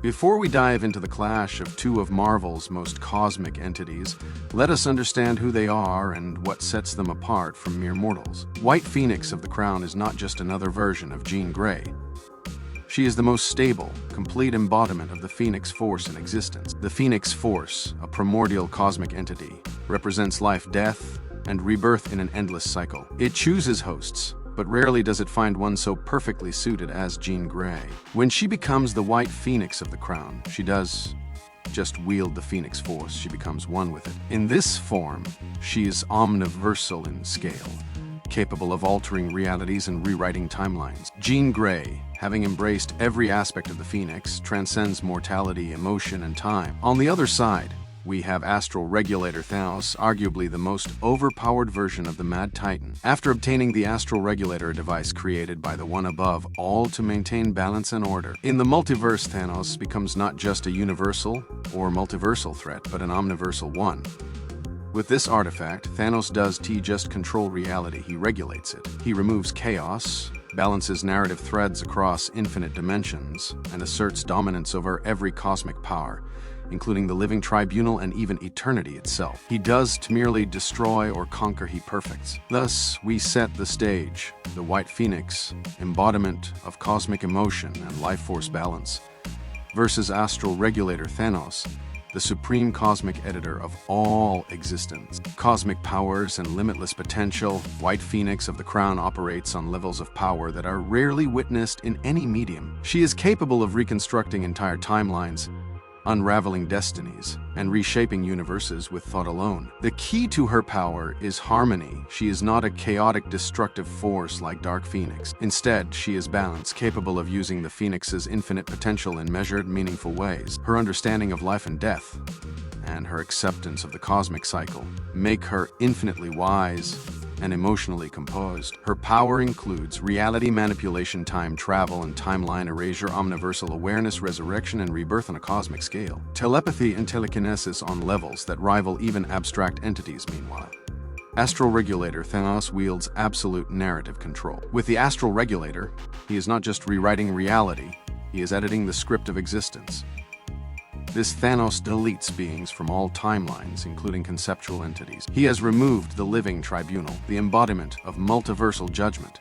Before we dive into the clash of two of Marvel's most cosmic entities, let us understand who they are and what sets them apart from mere mortals. White Phoenix of the Crown is not just another version of Jean Grey. She is the most stable, complete embodiment of the Phoenix Force in existence. The Phoenix Force, a primordial cosmic entity, represents life, death, and rebirth in an endless cycle. It chooses hosts, but rarely does it find one so perfectly suited as Jean Grey. When she becomes the White Phoenix of the Crown, she does just wield the Phoenix Force. She becomes one with it. In this form, she is omniversal in scale, capable of altering realities and rewriting timelines. Jean Grey, having embraced every aspect of the Phoenix, transcends mortality, emotion, and time. On the other side, we have Astral Regulator Thanos, arguably the most overpowered version of the Mad Titan. After obtaining the Astral Regulator, a device created by the one above, all to maintain balance and order. In the multiverse, Thanos becomes not just a universal or multiversal threat, but an omniversal one. With this artifact, Thanos does just control reality, he regulates it. He removes chaos, balances narrative threads across infinite dimensions, and asserts dominance over every cosmic power, including the living tribunal and even eternity itself. He does to merely destroy or conquer, he perfects. Thus, we set the stage, the White Phoenix, embodiment of cosmic emotion and life force balance, versus Astral Regulator Thanos, the supreme cosmic editor of all existence. Cosmic powers and limitless potential, White Phoenix of the Crown operates on levels of power that are rarely witnessed in any medium. She is capable of reconstructing entire timelines, unraveling destinies, and reshaping universes with thought alone. The key to her power is harmony. She is not a chaotic, destructive force like Dark Phoenix. Instead, she is balanced, capable of using the Phoenix's infinite potential in measured, meaningful ways. Her understanding of life and death, and her acceptance of the cosmic cycle, make her infinitely wise and emotionally composed. Her power includes reality manipulation, time travel and timeline erasure, omniversal awareness, resurrection and rebirth on a cosmic scale, telepathy and telekinesis on levels that rival even abstract entities. Meanwhile, Astral Regulator Thanos wields absolute narrative control. With the Astral Regulator, he is not just rewriting reality, he is editing the script of existence. This Thanos deletes beings from all timelines, including conceptual entities. He has removed the living tribunal, the embodiment of multiversal judgment.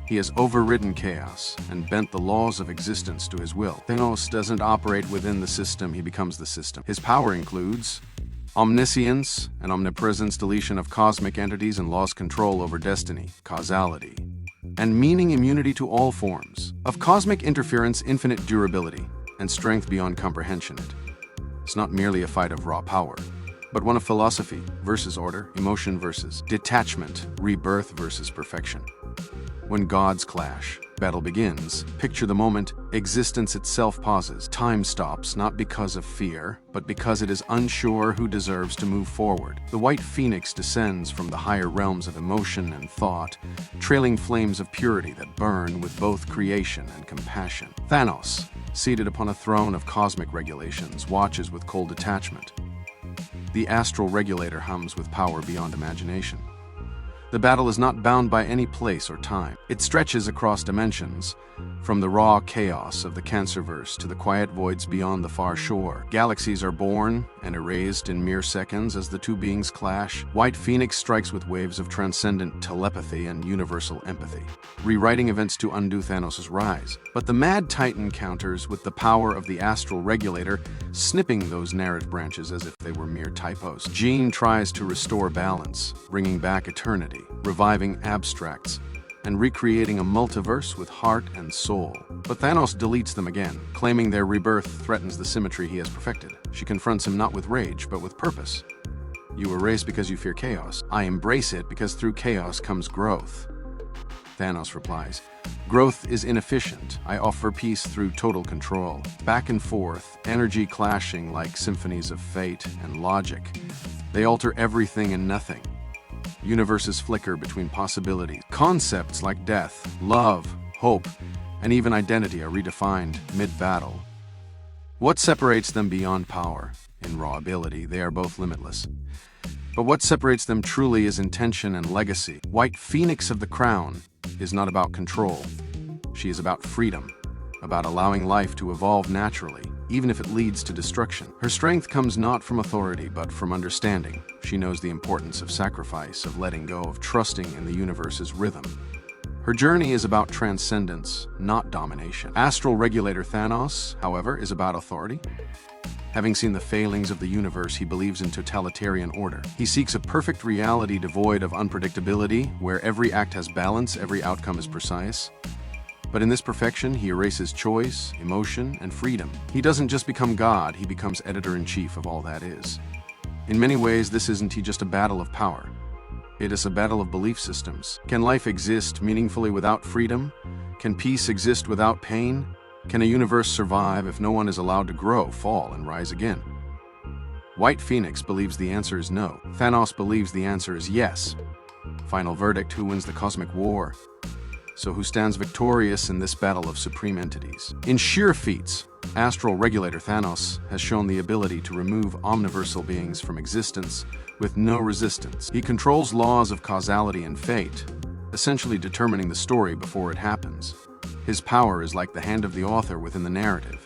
He has overridden chaos and bent the laws of existence to his will. Thanos doesn't operate within the system, he becomes the system. His power includes omniscience and omnipresence, deletion of cosmic entities and laws, control over destiny, causality, and meaning, immunity to all forms of cosmic interference, infinite durability, and strength beyond comprehension. It's not merely a fight of raw power, but one of philosophy versus order, emotion versus detachment, rebirth versus perfection. When gods clash, battle begins. Picture the moment existence itself pauses. Time stops, not because of fear, but because it is unsure who deserves to move forward. The White Phoenix descends from the higher realms of emotion and thought, trailing flames of purity that burn with both creation and compassion. Thanos, seated upon a throne of cosmic regulations, watches with cold detachment. The Astral Regulator hums with power beyond imagination. The battle is not bound by any place or time. It stretches across dimensions, from the raw chaos of the Cancerverse to the quiet voids beyond the far shore. Galaxies are born and erased in mere seconds as the two beings clash. White Phoenix strikes with waves of transcendent telepathy and universal empathy, rewriting events to undo Thanos' rise. But the Mad Titan counters with the power of the Astral Regulator, snipping those narrative branches as if they were mere typos. Jean tries to restore balance, bringing back eternity, reviving abstracts, and recreating a multiverse with heart and soul. But Thanos deletes them again, claiming their rebirth threatens the symmetry he has perfected. She confronts him not with rage, but with purpose. You erase because you fear chaos. I embrace it because through chaos comes growth. Thanos replies, growth is inefficient. I offer peace through total control. Back and forth, energy clashing like symphonies of fate and logic. They alter everything and nothing. Universes flicker between possibilities. Concepts like death, love, hope, and even identity are redefined mid-battle. What separates them beyond power? In raw ability, they are both limitless. But what separates them truly is intention and legacy. White Phoenix of the Crown is not about control. She is about freedom, about allowing life to evolve naturally, even if it leads to destruction. Her strength comes not from authority, but from understanding. She knows the importance of sacrifice, of letting go, of trusting in the universe's rhythm. Her journey is about transcendence, not domination. Astral Regulator Thanos, however, is about authority. Having seen the failings of the universe, he believes in totalitarian order. He seeks a perfect reality devoid of unpredictability, where every act has balance, every outcome is precise. But in this perfection, he erases choice, emotion, and freedom. He doesn't just become God, he becomes editor-in-chief of all that is. In many ways, this isn't just a battle of power. It is a battle of belief systems. Can life exist meaningfully without freedom? Can peace exist without pain? Can a universe survive if no one is allowed to grow, fall, and rise again? White Phoenix believes the answer is no. Thanos believes the answer is yes. Final verdict: who wins the cosmic war? So who stands victorious in this battle of supreme entities? In sheer feats, Astral Regulator Thanos has shown the ability to remove omniversal beings from existence with no resistance. He controls laws of causality and fate, essentially determining the story before it happens. His power is like the hand of the author within the narrative.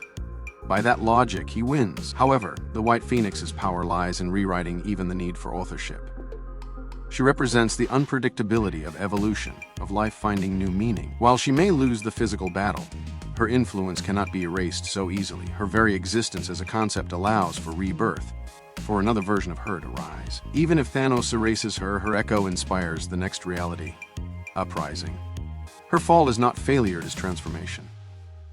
By that logic, he wins. However, the White Phoenix's power lies in rewriting even the need for authorship. She represents the unpredictability of evolution, of life finding new meaning. While she may lose the physical battle, her influence cannot be erased so easily. Her very existence as a concept allows for rebirth, for another version of her to rise. Even if Thanos erases her, her echo inspires the next reality: uprising. Her fall is not failure, it is transformation.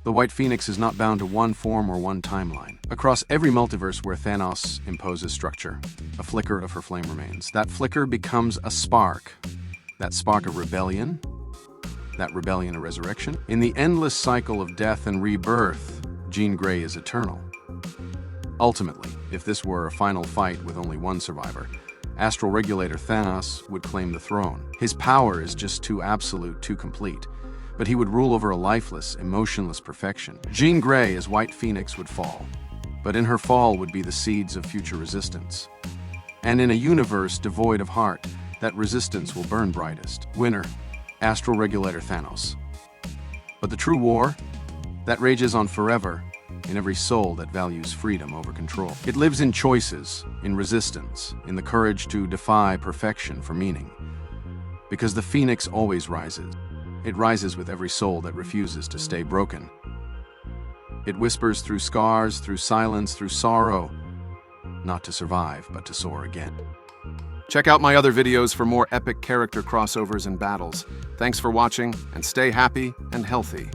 The White Phoenix is not bound to one form or one timeline. Across every multiverse where Thanos imposes structure, a flicker of her flame remains. That flicker becomes a spark. That spark a rebellion. That rebellion a resurrection. In the endless cycle of death and rebirth, Jean Grey is eternal. Ultimately, if this were a final fight with only one survivor, Astral Regulator Thanos would claim the throne. His power is just too absolute, too complete. But he would rule over a lifeless, emotionless perfection. Jean Grey as White Phoenix would fall, but in her fall would be the seeds of future resistance. And in a universe devoid of heart, that resistance will burn brightest. Winner, Astral Regulator Thanos. But the true war, that rages on forever in every soul that values freedom over control. It lives in choices, in resistance, in the courage to defy perfection for meaning. Because the Phoenix always rises. It rises with every soul that refuses to stay broken. It whispers through scars, through silence, through sorrow, not to survive, but to soar again. Check out my other videos for more epic character crossovers and battles. Thanks for watching, and stay happy and healthy.